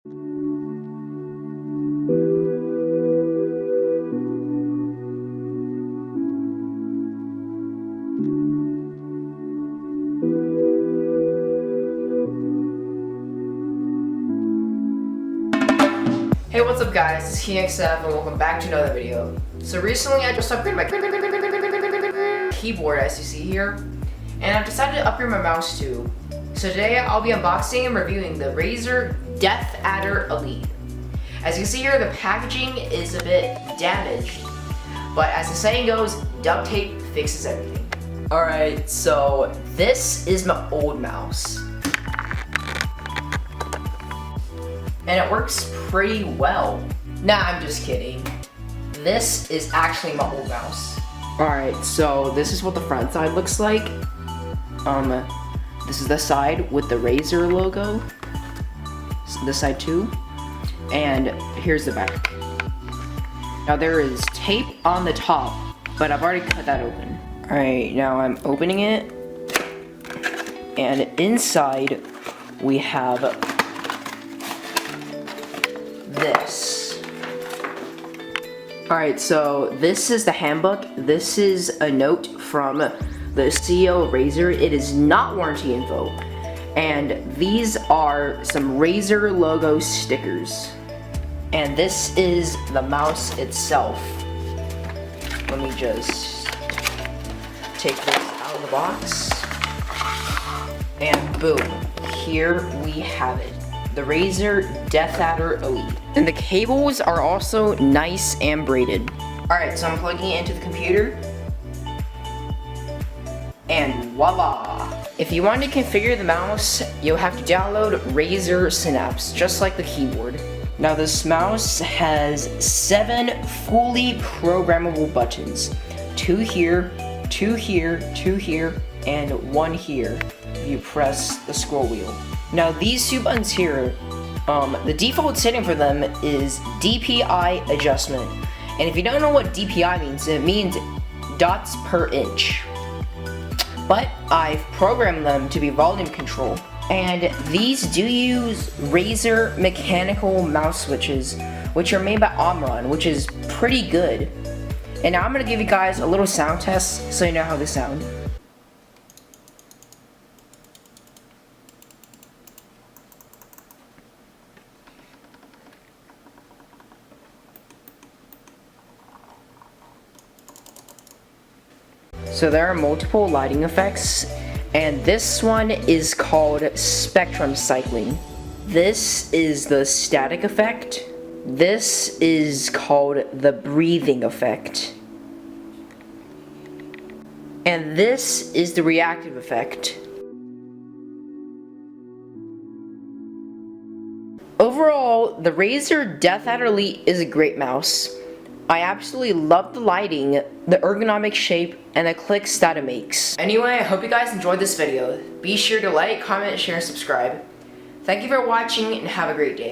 Hey, what's up guys, it's KXF and welcome back to another video. So recently I just upgraded my keyboard, as you see here, and I've decided to upgrade my mouse too. So today I'll be unboxing and reviewing the Razer Deathadder Elite. As you can see here, the packaging is a bit damaged, but as the saying goes, duct tape fixes everything. Alright, so this is my old mouse. And it works pretty well. Nah, I'm just kidding. This is actually my old mouse. Alright, so this is what the front side looks like. This is the side with the Razer logo. This side too. And here's the back. Now there is tape on the top, but I've already cut that open. Alright, now I'm opening it. And inside we have this. Alright, so this is the handbook. This is a note from the CEO of Razer. It is not warranty info. And these are some Razer logo stickers. And this is the mouse itself. Let me just take this out of the box. And boom, here we have it. The Razer Deathadder Elite. And the cables are also nice and braided. Alright, so I'm plugging it into the computer. And voila! If you want to configure the mouse, you'll have to download Razer Synapse, just like the keyboard. Now this mouse has 7 fully programmable buttons. 2 here, 2 here, 2 here, and 1 here. If you press the scroll wheel. Now these 2 buttons here, the default setting for them is DPI adjustment. And if you don't know what DPI means, it means dots per inch. But I've programmed them to be volume control. And these do use Razer mechanical mouse switches, which are made by Omron, which is pretty good. And now I'm going to give you guys a little sound test so you know how they sound. So there are multiple lighting effects, and this one is called spectrum cycling. This is the static effect. This is called the breathing effect. And this is the reactive effect. Overall, the Razer Deathadder Elite is a great mouse. I absolutely love the lighting, the ergonomic shape, and the clicks that it makes. Anyway, I hope you guys enjoyed this video. Be sure to like, comment, share, and subscribe. Thank you for watching, and have a great day.